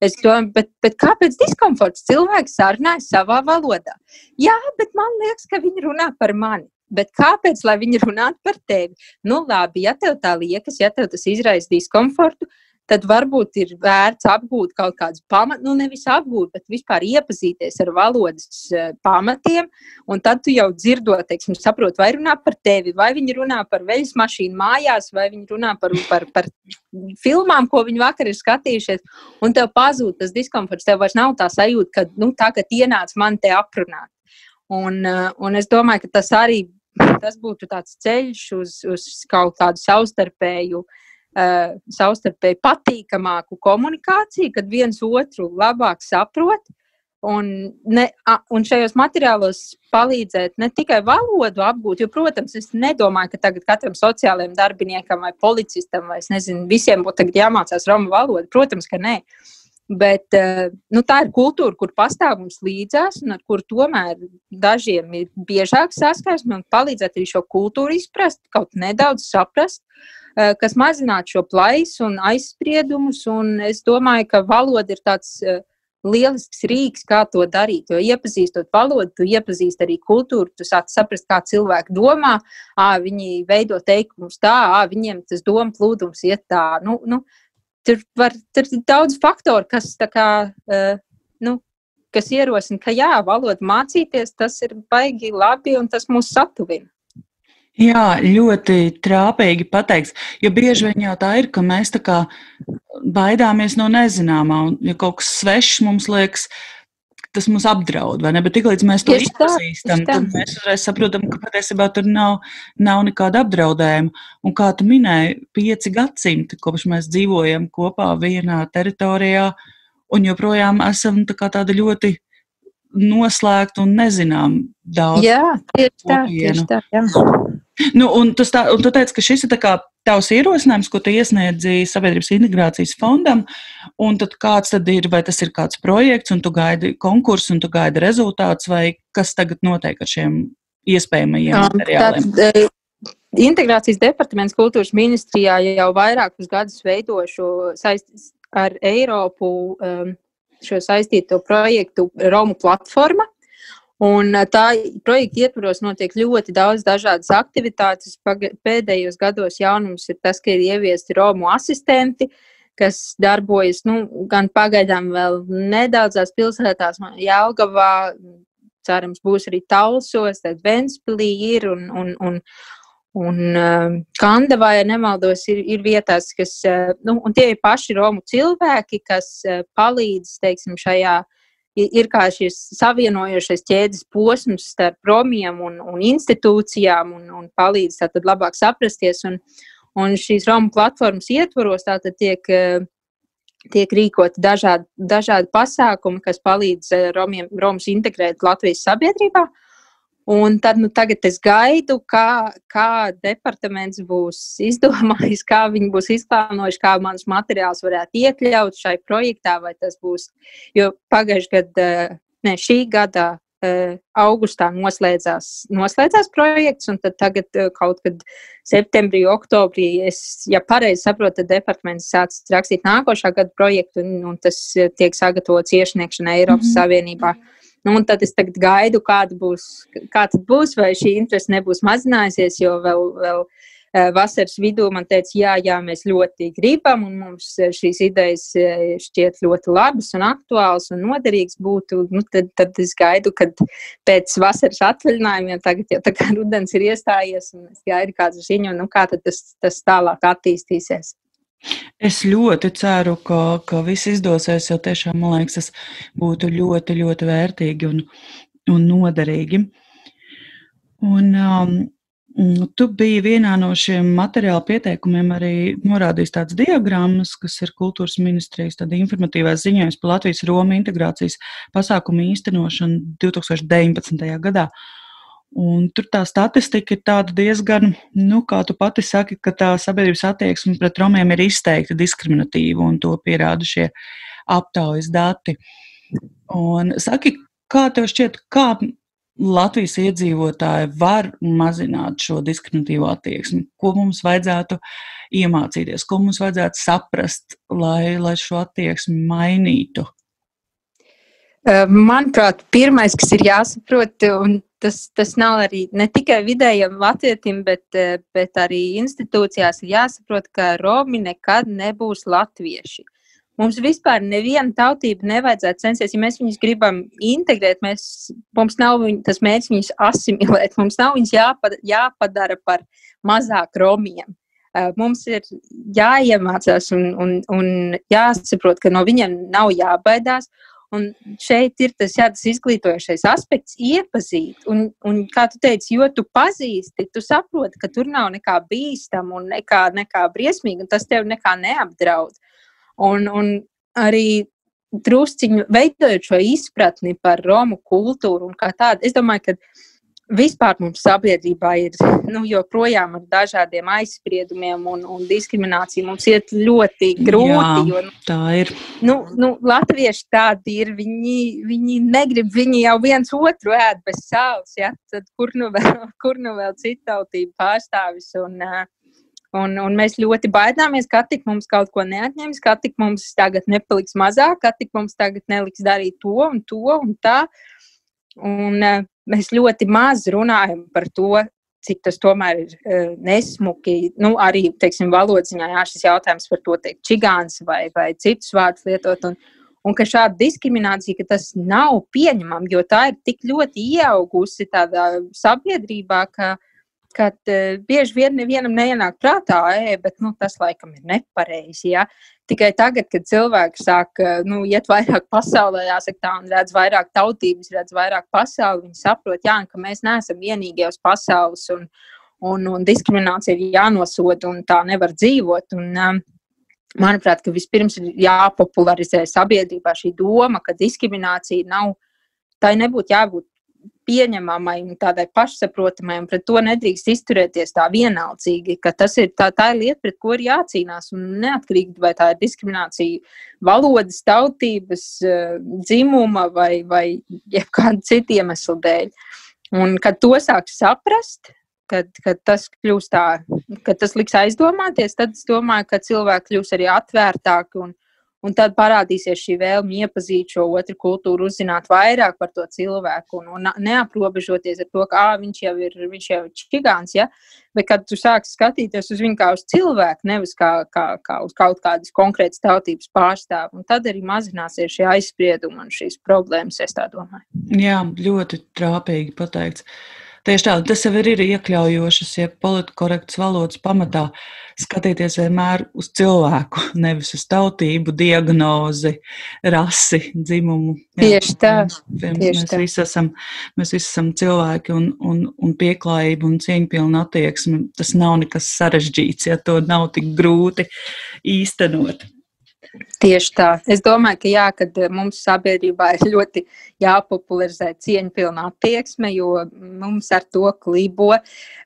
Es domāju, bet kāpēc diskomforts? Cilvēks sarunājas savā valodā. Jā, bet man liekas, ka viņi runā par mani. Bet kāpēc, lai viņi runātu par tevi? Labi, ja tev tā liekas, ja tev tas izraisa diskomfortu, tad varbūt ir vērts apgūt kaut kādus nevis apgūt, bet vispār iepazīties ar valodas pamatiem, un tad tu jau dzirdot, teiksim, saprot, vai runā par tevi, vai viņi runā par veļas mašīnu mājās, vai viņi runā par filmām, ko viņi vakar ir skatījušies, un tev pazūd tas diskomforts, tev vairs nav tā sajūta, ka, tagad ienāc man te aprunāt. Un es domāju, ka tas būtu tāds ceļš uz kaut tādu savstarpēju patīkamāku komunikāciju, kad viens otru labāk saprot un šajos materiālos palīdzēt ne tikai valodu apgūt, jo, protams, es nedomāju, ka tagad katram sociālajam darbiniekam vai policistam, vai es nezinu, visiem būtu tagad jāmācās romu valodu. Protams, ka nē. Bet tā ir kultūra, kur pastāv mums līdzās un ar kur tomēr dažiem ir biežāk saskarsme un palīdzēt arī šo kultūru izprast, kaut nedaudz saprast, kas mazinātu šo plaisu un aizspriedumus. Un es domāju, ka valoda ir tāds lielisks rīks, kā to darīt. Jo iepazīstot valodu, tu iepazīst arī kultūru, tu sāc saprast, kā cilvēki domā, viņi veido teikumus tā, viņiem tas doma plūdums iet tā. Tur ir daudz faktoru, kas kas ierosina, ka valodu mācīties, tas ir baigi labi un tas mūs satuvina.
Jā, ļoti trāpīgi pateikts, jo bieži vien jau tā ir, ka mēs tā kā baidāmies no nezināmā, un ja kaut kas svešs mums liekas, tas mūs apdraud, vai ne? Bet tiklīdz mēs to izpazīstam, tad mēs uzreiz saprotam, ka patiesībā tur nav nekāda apdraudējuma. Un kā tu minēji, 5 gadsimti, kopš mēs dzīvojam kopā vienā teritorijā, un joprojām esam tāda ļoti noslēgta un nezinām daudz.
Jā, tieši tā, jā.
Un tu teici, ka šis ir tavs ierosinājums, ko tu iesniedzi Sabiedrības integrācijas fondam, un tad kāds tad ir, vai tas ir kāds projekts, un tu gaidi konkursu, un tu gaidi rezultātus, vai kas tagad notiek ar šiem iespējamajiem materiāliem?
Integrācijas departaments kultūras ministrijā jau vairākus gadus veido šo ar Eiropu šo saistīto projektu Romu platforma. Un tā projekta ietvaros notiek ļoti daudz dažādas aktivitātes. Pēdējos gados jaunums ir tas, ka ir ieviesti Romu asistenti, kas darbojas gan pagaidām vēl nedaudzās pilsētās, Jelgavā, cerams būs arī Talsos, tad Ventspilī ir un Kandavā, ja nemaldos, ir vietās, kas, un tie ir paši Romu cilvēki, kas palīdz, teiksim, šajā ir kā šis savienojošais ķēdes posms starp romiem un institūcijām un palīdz tātad labāk saprasties. Un šīs Romu platformas ietvaros tātad tiek rīkoti dažādi pasākumi, kas palīdz romus integrēt Latvijas sabiedrībā. Un tad tagad es gaidu, kā departaments būs izdomājis, kā viņi būs izplānojuši, kā mans materiāls varētu iekļaut šai projektā, vai tas būs, jo šī gada augustā noslēdzās projekts, un tad tagad kaut kad septembrī, oktobrī, ja pareizi saprotu, tad departaments sācis rakstīt nākošā gada projektu, un tas tiek sagatavots iesniegšanai Eiropas Savienībā. Un tad es tagad gaidu, kā tad būs, vai šī interese nebūs mazinājusies, jo vēl vasaras vidū man teica, jā, mēs ļoti gribam, un mums šīs idejas šķiet ļoti labas un aktuāls un noderīgs būtu. Tad es gaidu, kad pēc vasaras atvaļinājumiem tagad jau tā kā rudens ir iestājies, un es gaidu kādu ziņu, kā tad tas tālāk attīstīsies.
Es ļoti ceru, ka viss izdosies, jo tiešām, man liekas, tas būtu ļoti, ļoti vērtīgi un noderīgi. Un tu biji vienā no šiem materiāla pieteikumiem arī norādījis tādas diagrammas, kas ir kultūras ministrijas tāda informatīvās ziņojums par Latvijas Romu integrācijas pasākumu īstenošanu 2019. gadā. Un tur tā statistika ir tāda diezgan, kā tu pati saki, ka tā sabiedrības attieksme pret romiem ir izteikti diskriminatīva, un to pierāda šie aptaujas dati. Un saki, kā tev šķiet, kā Latvijas iedzīvotāji var mazināt šo diskriminatīvo attieksmi? Ko mums vajadzētu iemācīties, ko mums vajadzētu saprast, lai šo attieksmi mainītu?
Manuprāt, pirmais, kas ir jāsaprot, un tas nav arī ne tikai vidējiem latvietim, bet arī institūcijās ir jāsaprot, ka romi nekad nebūs latvieši. Mums vispār neviena tautība nevajadzētu censties, ja mēs viņus gribam integrēt, mums nav tas mērķis viņus asimilēt, mums nav viņus jāpadara par mazāk romiem. Mums ir jāiemācās un jāsaprot, ka no viņiem nav jābaidās. Un šeit ir tas izglītojošais aspekts iepazīt. Un kā tu teici, jo tu pazīsti, tu saproti, ka tur nav nekā bīstam un nekā briesmīgi, un tas tev nekā neapdraud. Un arī drusciņu veidojot šo izpratni par romu kultūru un kā tādu, es domāju, ka vispār mums sabiedrībā ir joprojām ar dažādiem aizspriedumiem un diskrimināciju. Mums iet ļoti grūti.
Jā, tā ir.
Latvieši tādi ir, viņi negrib, viņi jau viens otru ēd bez sāls, ja? Tad kur nu vēl cittautību pārstāvis. Un mēs ļoti baidāmies, ka tik mums kaut ko neatņems, ka tik mums tagad nepaliks mazāk, ka tik mums tagad neliks darīt to un tā. Un mēs ļoti maz runājam par to, cik tas tomēr ir nesmuki. Arī, teiksim, valodziņā šis jautājums par to teikt čigāns vai citus vārdus lietot. Un ka šāda diskriminācija, ka tas nav pieņemama, jo tā ir tik ļoti ieaugusi tādā sabiedrībā, ka bieži vien nevienam neienāk prātā, bet tas laikam ir nepareizi. Ja? Tikai tagad, kad cilvēki sāk iet vairāk pasaulē, jāsaka tā, un redz vairāk tautības, redz vairāk pasauli, viņi saprot, ka mēs neesam vienīgie uz pasaules, un diskriminācija ir jānosoda, un tā nevar dzīvot. Un, manuprāt, ka vispirms ir jāpopularizē sabiedrībā šī doma, ka diskriminācija tai nebūtu jābūt pieņemamai un tādai pašsaprotamai, un pret to nedrīkst izturēties tā vienaldzīgi, ka tas ir tā ir lieta, pret ko ir jācīnās, un neatkarīgi, vai tā ir diskriminācija valodas, tautības, dzimuma vai jebkāda cita iemesla dēļ. Un kad to sāk saprast, kad tas kļūst tā, kad tas liks aizdomāties, tad es domāju, ka cilvēki kļūs arī atvērtāki un tad parādīsies šī vēlme iepazīt šo otru kultūru, uzzināt vairāk par to cilvēku un neaprobežoties ar to, ka viņš jau ir čigāns, ja? Bet kad tu sāksi skatīties uz viņu kā uz cilvēku, nevis kā uz kaut kādas konkrētas tautības pārstāvu, un tad arī mazināsies šie aizspriedumi un šīs problēmas, es tā domāju.
Jā, ļoti trāpīgi pateikts. Tieši tā, tas jau ir iekļaujošas, ja politkorektas valodas pamatā skatīties vienmēr uz cilvēku, nevis uz tautību, diagnozi, rasi, dzimumu.
Tieši tā.
Mēs visi esam cilvēki un pieklājība un cieņpilna attieksme. Tas nav nekas sarežģīts, ja to nav tik grūti īstenot.
Tieši tā. Es domāju, ka mums sabiedrībā ir ļoti jāpopularizē cieņpilna attieksme, jo mums ar to klibo.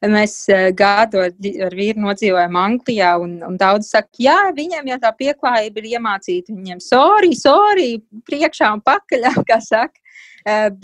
Mēs gadu ar vīru nodzīvojam Anglijā, un daudz saka, viņiem jau tā pieklājība ir iemācīta, viņiem sorry, priekšā un pakaļā, kā saka.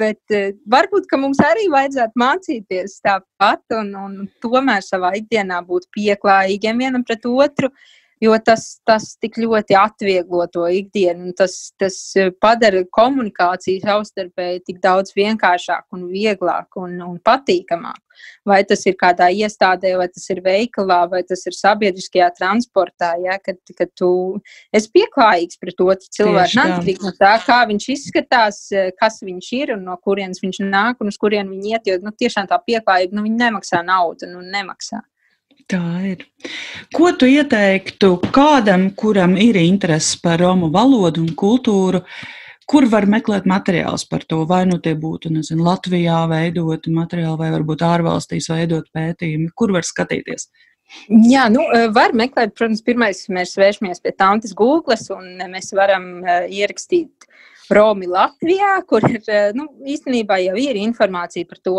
Bet varbūt, ka mums arī vajadzētu mācīties tāpat un tomēr savā ikdienā būt pieklājīgiem vienam pret otru, jo tas tik ļoti atvieglo to ikdienu, un tas padara komunikāciju savstarpēji tik daudz vienkāršāku un vieglāku un patīkamāku. Vai tas ir kādā iestādē, vai tas ir veikalā, vai tas ir sabiedriskajā transportā, ja, kad tu esi pieklājīgs pret otru cilvēku, neatkarīgi no tā, kā viņš izskatās, kas viņš ir un no kurienes viņš nāk un uz kurien viņi iet, jo tiešām tā pieklājība, viņi nemaksā naudu, nemaksā.
Tā ir. Ko tu ieteiktu kādam, kuram ir interesi par romu valodu un kultūru, kur var meklēt materiālus par to? Vai tie būtu, Latvijā veidoti materiāli vai varbūt ārvalstīs veidot pētījumi? Kur var skatīties?
Jā, var meklēt, protams, pirmais mēs vēršamies pie tantes Googles un mēs varam ierakstīt Romi Latvijā, kur ir, īstenībā jau ir informācija par to,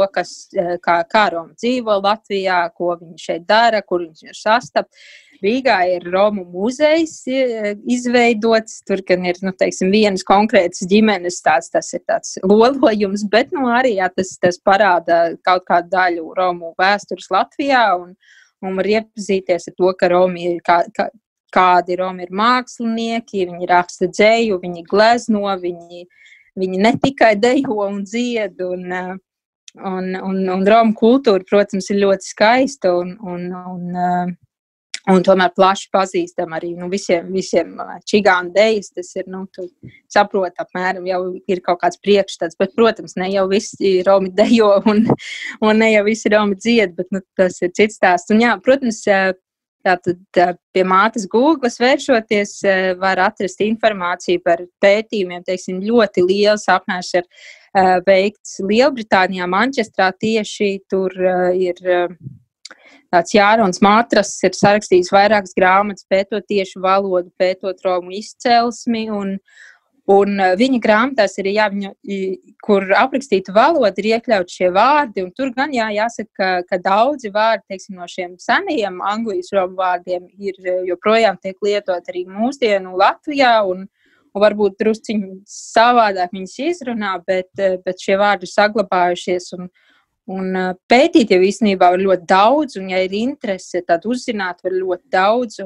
kā Romi dzīvo Latvijā, ko viņi šeit dara, kur viņi ir sastapt. Rīgā ir Romu muzejs izveidots, tur, gan ir, vienas konkrētas ģimenes, tas ir tāds lolojums, bet, arī, tas parāda kaut kādu daļu Romu vēstures Latvijā un var iepazīties ar to, ka Romi ir kādi Romi ir mākslinieki, viņi raksta dzeju, viņi glezno, viņi ne tikai dejo un dzied, un Romu kultūra, protams, ir ļoti skaista un tomēr plaši pazīstam arī visiem čigānu dejas, tas ir, tu saproti apmēram, jau ir kaut kāds priekšstats, bet, protams, ne jau visi Romi dejo un ne jau visi Romi dzied, bet tas ir cits stāsts. Un jā, protams, tātad pie mātes Googles vēršoties var atrast informāciju par pētījumiem, ļoti liels apmērs ir veikts Lielbritānijā, Mančestrā tieši, tur ir tāds Jārons Mātras ir sarakstījis vairākas grāmatas, pētot tieši valodu, pētot romu izcelsmi, Un viņa grāmatās ir kur aprakstīta valoda, ir iekļaut šie vārdi, un tur gan jāsaka, ka daudzi vārdi, teiksim, no šiem senajiem Anglijas romu vārdiem ir joprojām tiek lietot arī mūsdienu Latvijā, un varbūt drusciņi savādāk viņas izrunā, bet šie vārdi ir saglabājušies, un pētīt jau īstenībā var ļoti daudz, un ja ir interese, tad uzzināt var ļoti daudz,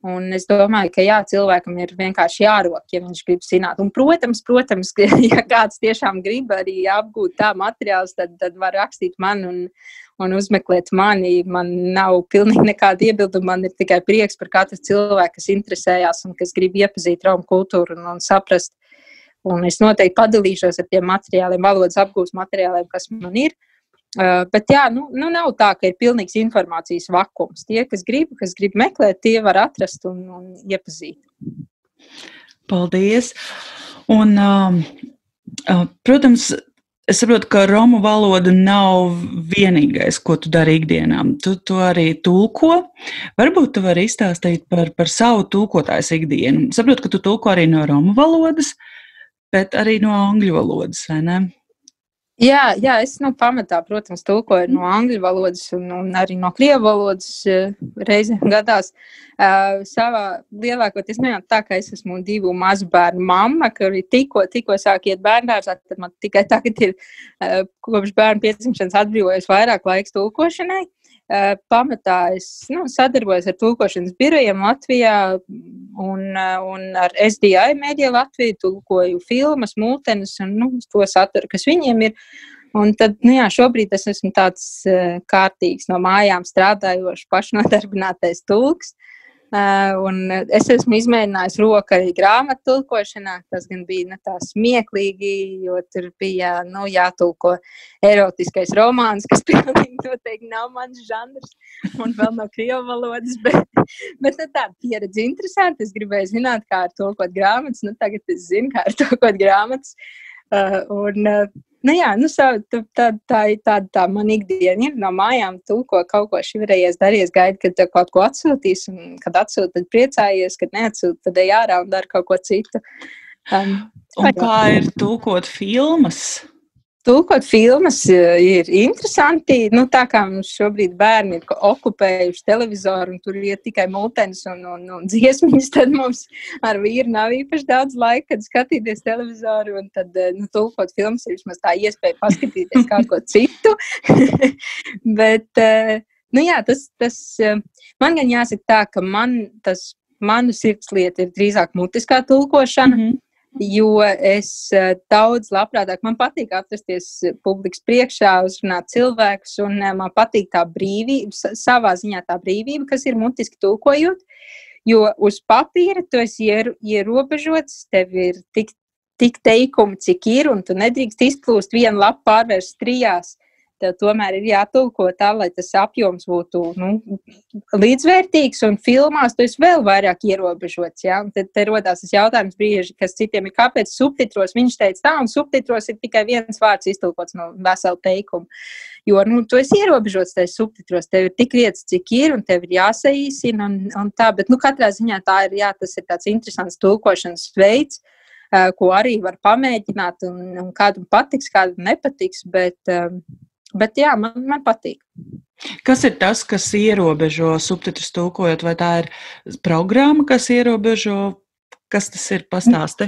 un es domāju, ka cilvēkam ir vienkārši jārok, ja viņš grib zināt. Un, protams, ja kāds tiešām grib arī apgūt tā materiālus, tad var rakstīt man un uzmeklēt mani. Man nav pilnīgi nekāda iebilduma, man ir tikai prieks par katru cilvēku, kas interesējās un kas grib iepazīt romu kultūru un saprast. Un es noteikti padalīšos ar tiem materiāliem, valodas apgūst materiāliem, kas man ir. Bet nav tā, ka ir pilnīgs informācijas vakums. Tie, kas grib meklēt, tie var atrast un iepazīt.
Paldies! Un, protams, es saprotu, ka romu valoda nav vienīgais, ko tu dari ikdienā. Tu arī tulko. Varbūt tu vari izstāstīt par savu tulkotājas ikdienu. Saprotu, ka tu tulko arī no romu valodas, bet arī no angļu valodas, vai ne?
Jā, es pamatā, protams, tulkoju no angļu valodas un arī no krievu valodas reizēm gadās. Savā lielākoties tā, ka es esmu 2 mazu bērnu mamma, kuri tikko sāk iet bērndārzā, tad man tikai tagad ir kopš bērnu piedzimšanas atbrīvojas vairāk laiks tulkošanai. Pamatā es sadarbojos ar tulkošanas birojiem Latvijā un ar SDI Media Latviju, tulkoju filmas, multenes un to saturu, kas viņiem ir. Un tad, šobrīd es esmu tāds kārtīgs no mājām strādājošs pašnodarbinātais tulks. Un es esmu izmēģinājis roku arī grāmatu tulkošanā. Tas gan bija tā smieklīgi, jo tur bija jātulko erotiskais romāns, kas pilnīgi noteikti nav mans žanrs un vēl no krievu valodas, bet tāda pieredze interesanti. Es gribēju zināt, kā ar tulkot grāmatas. Tagad es zinu, kā ar tulkot grāmatas. Tā man ikdiena ir no mājām tulko kaut ko šivrējies darījies, gaidi, kad tev kaut ko atsūtīs, un kad atsūt, tad priecājies, kad neatsūt, tad ej ārā un dara kaut ko citu.
Un kā ir tulkot filmas?
Tulkot filmas ir interesanti, tā kā mums šobrīd bērni ir okupējuši televizoru un tur ir tikai multenes un dziesmiņas, tad mums ar vīru nav īpaši daudz laika, kad skatīties televizoru, un tad tulkot filmas ir vismaz tā iespēja paskatīties kaut ko citu. Bet, tas man gan jāsaka tā, ka manu sirdslieta ir drīzāk mutiskā tulkošana. Jo es daudz labprātāk, man patīk atrasties publikas priekšā, uzrunāt cilvēkus, un man patīk tā brīvība, savā ziņā tā brīvība, kas ir mutiski tulkojot, jo uz papīra tu esi ierobežots, tev ir tik teikumi, cik ir, un tu nedrīkst izplūst vienu lapu pārvērst 3. Tev tomēr ir jātulko tā, lai tas apjoms būtu līdzvērtīgs, un filmās tu esi vēl vairāk ierobežots. Ja? Tad te rodās tas jautājums brīži, kas citiem ir, kāpēc subtitros viņš teica tā, un subtitros ir tikai viens vārds iztulkots no vesela teikuma. Jo tu esi ierobežots tajā subtitros, tev ir tik vietas, cik ir, un tev ir jāsaīsina, un tā, bet katrā ziņā tā ir, tas ir tāds interesants tulkošanas veids, ko arī var pamēģināt, un kādam patiks, kādam nepatiks, bet jā, man patīk.
Kas ir tas, kas ierobežo subtitrus tulkojot? Vai tā ir programma, kas ierobežo? Kas tas ir? Pastāsti.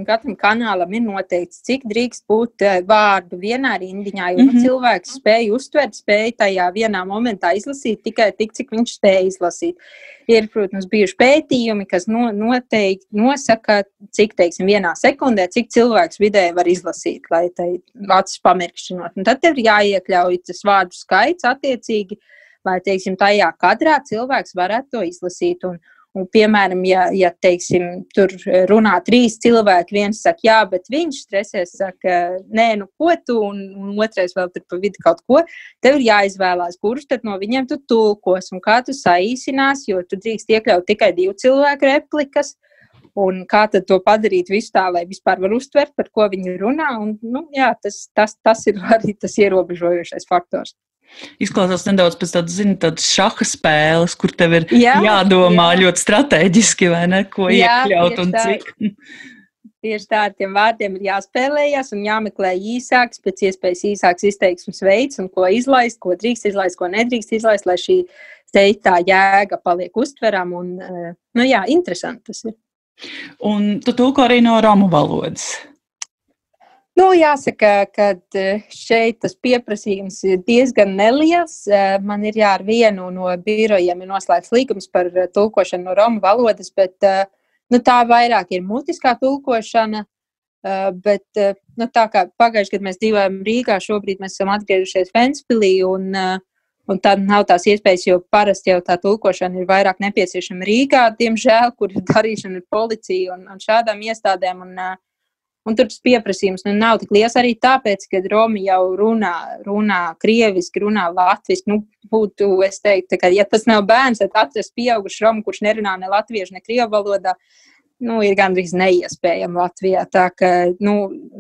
Katram kanālam ir noteikts, cik drīkst būt vārdu vienā rindiņā, jo cilvēks spēja uztvert, spēja tajā vienā momentā izlasīt tikai tik, cik viņš spēja izlasīt. Ir, protams, bijuši pētījumi, kas noteikti nosaka, cik, vienā sekundē, cik cilvēks vidēji var izlasīt, lai tai acis pamirkšķinot. Un tad tev ir jāiekļauj tas vārdu skaits attiecīgi, lai, tajā kadrā cilvēks varētu to izlasīt. Un piemēram, ja tur runā 3 cilvēki, viens saka, jā, bet viņš stresēs, saka, nē, ko tu, un otrais vēl tur pa vidu kaut ko, tev ir jāizvēlās, kurš tad no viņiem tu tulkos, un kā tu saīsinās, jo tu drīkst iekļaut tikai 2 cilvēku replikas, un kā tad to padarīt visu tā, lai vispār var uztvert, par ko viņi runā, un, tas ir arī tas ierobežojošais faktors.
Izklausās nedaudz pēc tādas šaha spēles, kur tev ir jādomā ļoti strateģiski, vai ne, ko iekļaut un cik.
Tieši tā, ar tiem vārdiem ir jāspēlējas un jāmeklē īsāks, pēc iespējas īsāks izteiksmes veids un ko izlaist, ko drīkst izlaist, ko nedrīkst izlaist, lai šī teiktā jēga paliek uztveram un, interesanti tas ir.
Un tu tulko arī no romu valodas?
Jāsaka, ka šeit tas pieprasījums ir diezgan neliels. Man ir ar vienu no birojiem ir noslēgts līgums par tulkošanu no romu valodas, bet tā vairāk ir mutiskā tulkošana. Bet tā kā pagājuši, kad mēs dzīvojam Rīgā, šobrīd mēs esam atgriežušies Ventspilī un tad nav tās iespējas, jo parasti jau tā tulkošana ir vairāk nepieciešama Rīgā, diemžēl, kur ir darīšana ar policiju un šādām iestādēm. Un tur tas pieprasījums nav tik liels arī tāpēc, ka romi jau runā krieviski, runā latviski. Būtu, es teiktu, ka, ja tas nav bērns, tad atrast pieaugušu romu, kurš nerunā ne latviešu, ne krievu valodā, ir gandrīz neiespējami Latvijā. Tā ka,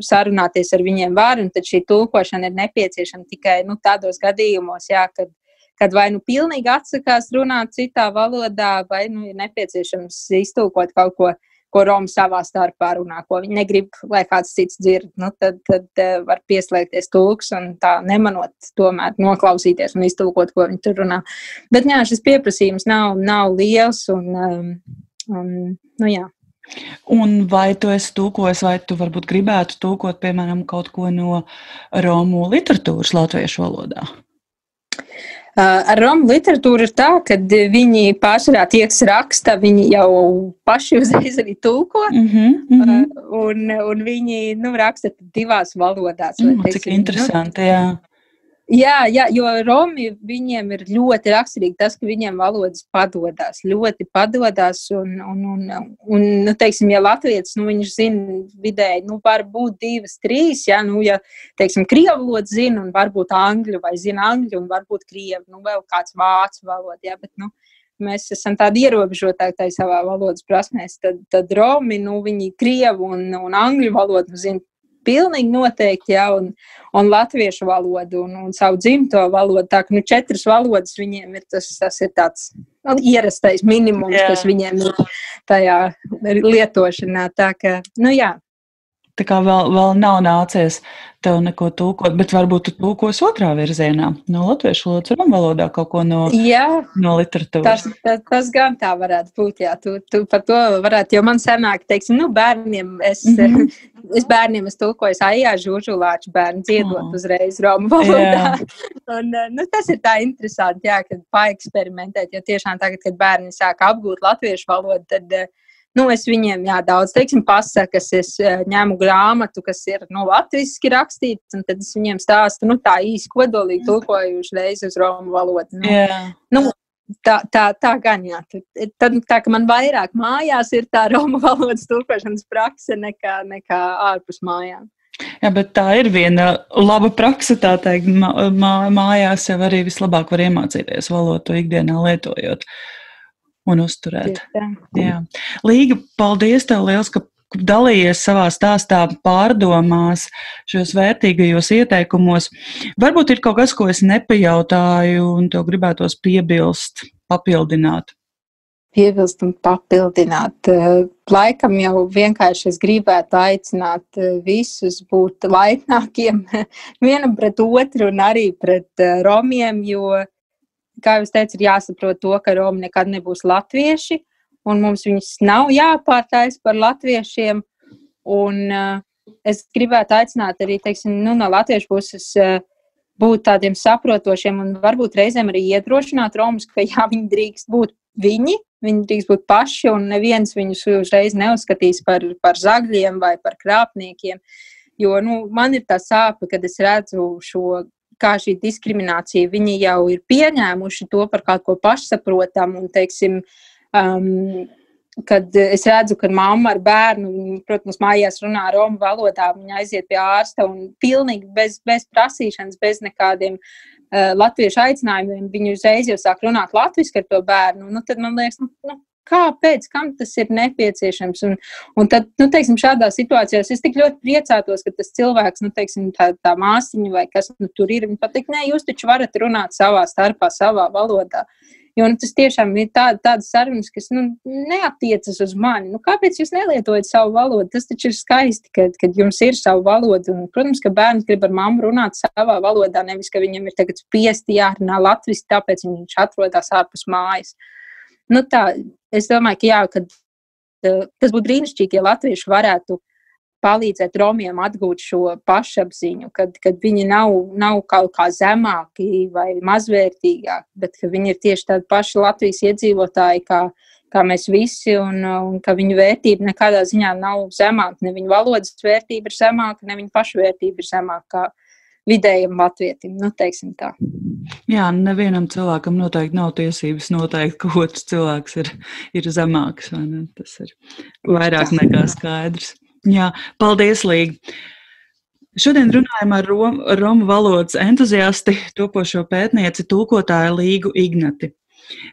sarunāties ar viņiem var, un tad šī tulkošana ir nepieciešama tikai, tādos gadījumos, kad vai pilnīgi atsakās runāt citā valodā, vai, ir nepieciešams iztulkot kaut ko romi savā starpā runā, ko viņi negrib, lai kāds cits dzird. Tad var pieslēgties tulks un tā nemanot tomēr noklausīties un iztulkot, ko viņi tur runā. Bet šis pieprasījums nav liels un jā.
Un vai tu esi tulkojis, vai tu varbūt gribētu tulkot, piemēram, kaut ko no romu literatūras latviešu valodā?
Ar romu literatūru ir tā, ka viņi pārsvarā tie, kas raksta, viņi jau paši uzreiz arī tulko, un viņi raksta divās valodās.
Cik interesanti, jā.
Jā, jo romi viņiem ir ļoti raksturīgi tas, ka viņiem valodas padodas, ļoti padodas, un teiksim, ja latvietis, viņš zina vidēji, var būt 2, 3, ja, teiksim, krievu valodu zina, un varbūt angļu, vai zina angļu, un varbūt krievu, vēl kāds vācu valoda, jā, bet, mēs esam tādi ierobežotāji savā valodas prasmēs, tad romi, viņi krievu un angļu valodu zina pilnīgi noteikti, jā, un latviešu valodu un savu dzimto valodu. Tā ka 4 valodas viņiem ir tas ir tāds ierastais minimums, kas viņiem ir tajā lietošanā. Tā ka, jā.
Tā kā vēl nav nācies tev neko tulkot, bet varbūt tu tulkos otrā virzienā, no latviešu valodas romu valodā kaut ko no literatūras.
Tas gan tā varētu būt, jā. Tu par to varētu, jo man sanāk, teiksim, bērniem, es tulkoju Aijā Žužulāču bērnu dziedot uzreiz romu valodā. Un, tas ir tā interesanti, jā, kad paeksperimentēt, jo tiešām tagad, kad bērni sāk apgūt latviešu valodu, tad es viņiem, daudz, teiksim, pasakas, es ņemu grāmatu, kas ir, latviski rakstīts, un tad es viņiem stāstu, tā īsti kodolīgi tulkoju uzreiz uz romu valodu. Tā gan, jā. Tad, tā, ka man vairāk mājās ir tā romu valodas tulkošanas prakse nekā ārpus mājām.
Jā, bet tā ir viena laba prakse, tā teikt, mājās jau arī vislabāk var iemācīties valodu ikdienā lietojot. Un uzturēt. Jā. Līga, paldies tev liels, ka dalījies savā stāstā, pārdomās šos vērtīgajos ieteikumos. Varbūt ir kaut kas, ko es nepajautāju un tev gribētos piebilst, papildināt.
Piebilst un papildināt. Laikam jau vienkārši es gribētu aicināt visus būt laipnākiem vienam pret otru un arī pret romiem, jo kā jūs teicat, ir jāsaprot to, ka romi nekad nebūs latvieši, un mums viņus nav jāpārtais par latviešiem. Un es gribētu aicināt arī, teiksim, no latviešu puses būt tādiem saprotošiem un varbūt reizēm arī iedrošināt romus, ka viņi drīkst būt viņi drīkst būt paši, un neviens viņus uzreiz neuzskatīs par zagļiem vai par krāpniekiem. Jo, man ir tā sāpe, kad es redzu kā šī diskriminācija, viņi jau ir pieņēmuši to par kaut ko pašsaprotam, un, teiksim, kad es redzu, ka mamma ar bērnu, protams, mājās runā romu valodā, viņa aiziet pie ārsta un pilnīgi bez prasīšanas, bez nekādiem latviešu aicinājumiem, viņi uzreiz jau sāk runāt latviski ar to bērnu, tad man liekas, kāpēc, kam tas ir nepieciešams. Un tad, teiksim, šādā situācijā es tik ļoti priecātos, ka tas cilvēks, teiksim, tā māsiņa vai kas tur ir, viņi pateikt, nē, jūs taču varat runāt savā starpā, savā valodā. Jo tas tiešām ir tādas sarunas, kas neatiecas uz mani. Kāpēc jūs nelietojat savu valodu? Tas taču ir skaisti, kad jums ir savu valodu. Un, protams, ka bērns grib ar mammu runāt savā valodā, nevis, ka viņam ir tagad spiesti jārunā latviski, tāpēc viņš atrodas ārpus mājas. Es domāju, ka jā, tas būtu brīnišķīgi, ja latvieši varētu palīdzēt romiem atgūt šo pašapziņu, kad viņi nav kaut kā zemāki vai mazvērtīgāki, bet ka viņi ir tieši tādi paši Latvijas iedzīvotāji, kā mēs visi, un ka viņu vērtība nekādā ziņā nav zemāka, ne viņu valodas vērtība ir zemāka, ne viņu pašvērtība ir zemāka kā vidējam latvietim, teiksim tā.
Jā, nevienam cilvēkam noteikti nav tiesības noteikt, ka otrs cilvēks ir zemāks, vai ne? Tas ir vairāk nekā skaidrs. Jā, paldies, Līga. Šodien runājam ar romu valodas entuziasti, topošo pētnieci, tulkotāju Līgu Ignati.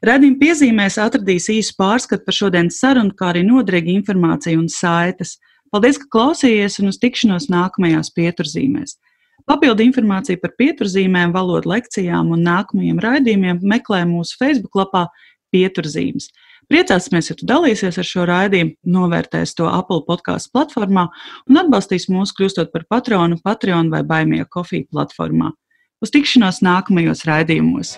Raidījuma piezīmēs atradīs īsu pārskatu par šodienas sarunu, kā arī noderīgu informāciju un saites. Paldies, ka klausījies un uz tikšanos nākamajās pieturzīmēs. Papildu informāciju par pieturzīmēm, valodu lekcijām un nākamajiem raidījumiem meklē mūsu Facebook lapā Pieturzīmes. Priecāsimies, ja tu dalīsies ar šo raidījumu, novērtēs to Apple podcastu platformā un atbalstīs mūs kļūstot par patronu Patreon vai Buy Me a Coffee platformā. Uz tikšanos nākamajos raidījumos.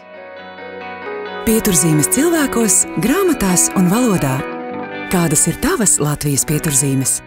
Pieturzīmes cilvēkos, grāmatās un valodā. Kādas ir tavas Latvijas pieturzīmes?